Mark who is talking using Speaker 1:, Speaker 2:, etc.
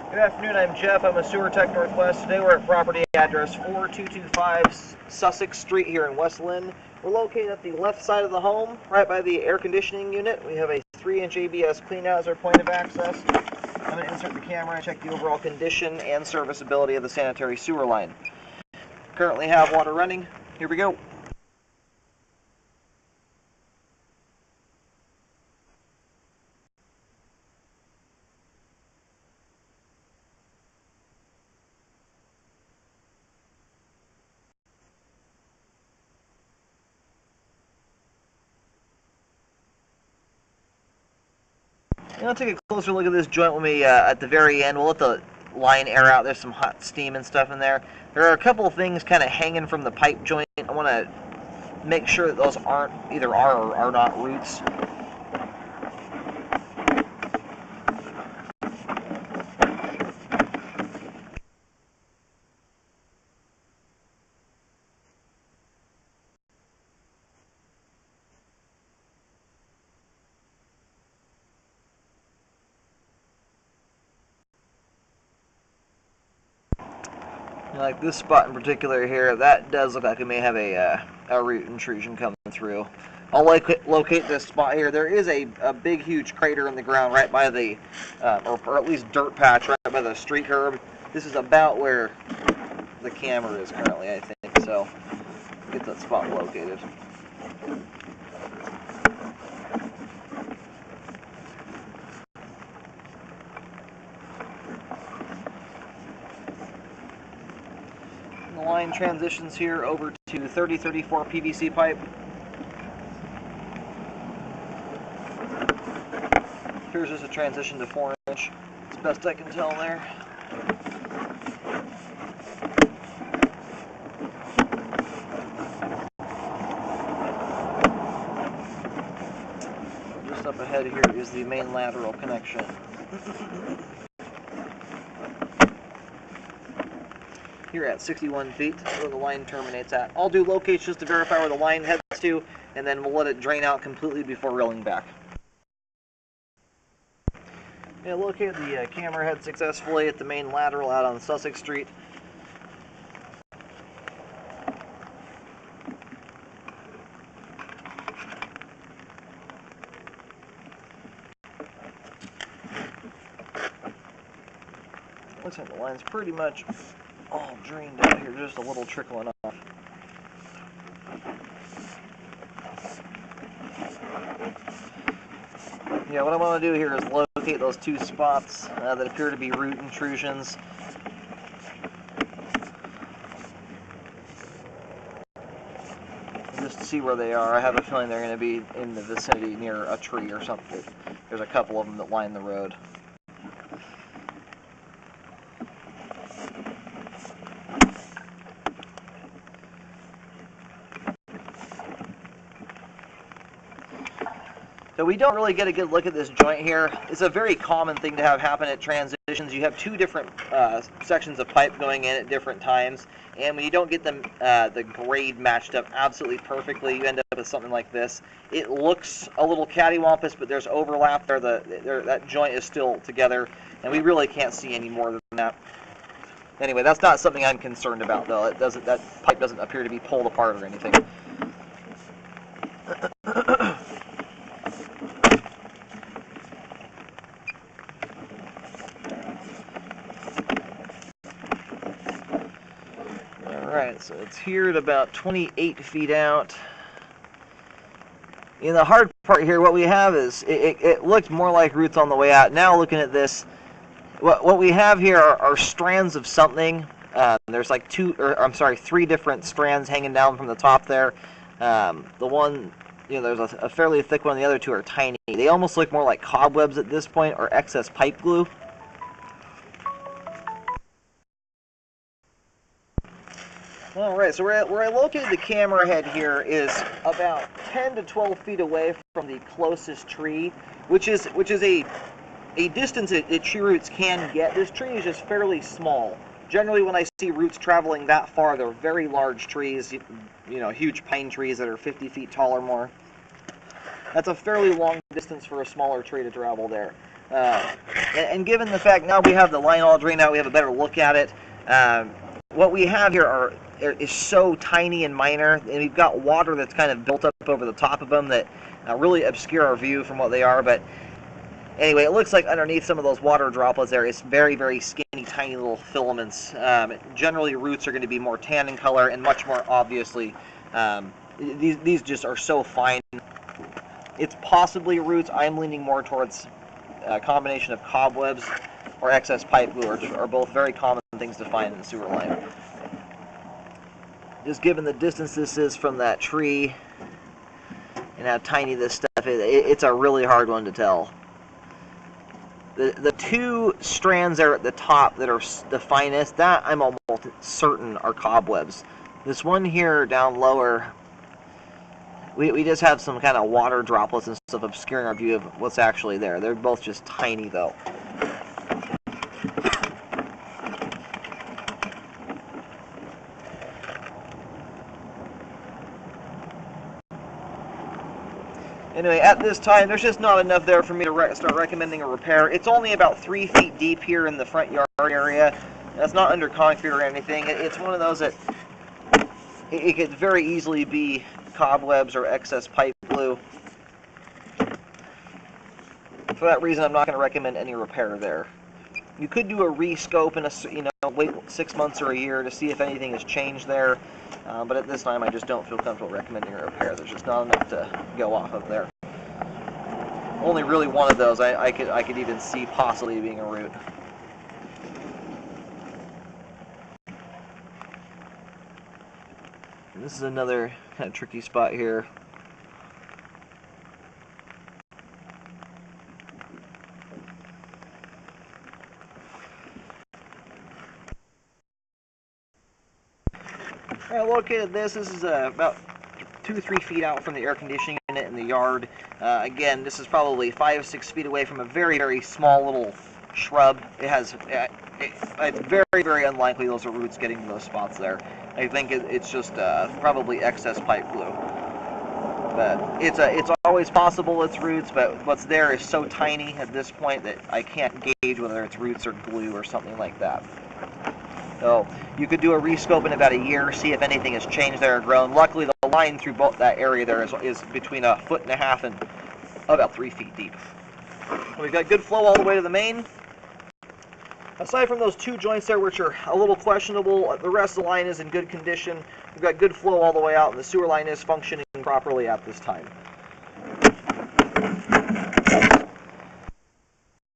Speaker 1: Good afternoon, I'm Jeff. I'm a sewer tech Northwest. Today we're at property address 4225 Sussex Street here in West Lynn. We're located at the left side of the home, right by the air conditioning unit. We have a 3-inch ABS cleanout as our point of access. I'm going to insert the camera and check the overall condition and serviceability of the sanitary sewer line. Currently have water running. Here we go. I'll take a closer look at this joint when we, at the very end. We'll let the line air out. There's some hot steam and stuff in there. There are a couple of things kind of hanging from the pipe joint. I want to make sure that those either are or are not roots. Like this spot in particular here, that does look like it may have a root intrusion coming through. I'll locate this spot here. There is a big, huge crater in the ground right by the, or at least dirt patch right by the street curb. This is about where the camera is currently, I think, so get that spot located. The line transitions here over to 3034 PVC pipe. Here's just a transition to 4-inch. It's best I can tell there. Just up ahead here is the main lateral connection. Here at 61 feet, where the line terminates at. I'll do locates just to verify where the line heads to, and then we'll let it drain out completely before reeling back. Yeah, located the camera head successfully at the main lateral out on Sussex Street. Looks like the line's pretty much all drained out here, just a little trickling off. Yeah, what I want to do here is locate those two spots that appear to be root intrusions. Just to see where they are. I have a feeling they're going to be in the vicinity near a tree or something. There's a couple of them that line the road. So we don't really get a good look at this joint here. It's a very common thing to have happen at transitions. You have two different sections of pipe going in at different times, and when you don't get them the grade matched up absolutely perfectly, you end up with something like this. It looks a little cattywampus, but there's overlap there. That joint is still together, and we really can't see any more than that. Anyway, that's not something I'm concerned about, though. That pipe doesn't appear to be pulled apart or anything. Alright, so it's here at about 28 feet out. In the hard part here, what we have is, it looked more like roots on the way out. Now looking at this, what we have here are strands of something. There's like three different strands hanging down from the top there. The one, there's a fairly thick one, the other two are tiny. They almost look more like cobwebs at this point, or excess pipe glue. Alright, so where I located the camera head here is about 10 to 12 feet away from the closest tree, which is a distance that tree roots can get. This tree is just fairly small. Generally, when I see roots traveling that far, they're very large trees, huge pine trees that are 50 feet tall or more. That's a fairly long distance for a smaller tree to travel there. And given the fact now we have the line all drained out, we have a better look at it. What we have here is so tiny and minor, and we've got water that's kind of built up over the top of them that really obscure our view from what they are. But anyway, it looks like underneath some of those water droplets there is very, very skinny, tiny little filaments. Generally, roots are going to be more tan in color and much more obviously. These just are so fine. It's possibly roots. I'm leaning more towards a combination of cobwebs or excess pipe glue, which are both very common things to find in the sewer line. Just given the distance this is from that tree and how tiny this stuff is, it's a really hard one to tell. The two strands there at the top that are the finest, that I'm almost certain are cobwebs. This one here down lower, we just have some kind of water droplets and stuff obscuring our view of what's actually there. They're both just tiny though. Anyway, at this time, there's just not enough there for me to start recommending a repair. It's only about 3 feet deep here in the front yard area. That's not under concrete or anything. It's one of those that it could very easily be cobwebs or excess pipe glue. For that reason, I'm not going to recommend any repair there. You could do a re-scope and wait 6 months or a year to see if anything has changed there. But at this time, I just don't feel comfortable recommending a repair. There's just not enough to go off of there. Only really one of those I could even see possibly being a root. And this is another kind of tricky spot here. I located this. This is about 2-3 feet out from the air conditioning unit in the yard. Again, this is probably 5-6 feet away from a very, very small little shrub. It's very, very unlikely those are roots getting to those spots there. I think it's just probably excess pipe glue. But it's always possible it's roots, but what's there is so tiny at this point that I can't gauge whether it's roots or glue or something like that. So you could do a rescope in about a year, see if anything has changed there or grown. Luckily, the line through both that area there is between 1.5 feet and about 3 feet deep. We've got good flow all the way to the main. Aside from those 2 joints there, which are a little questionable, the rest of the line is in good condition. We've got good flow all the way out, and the sewer line is functioning properly at this time.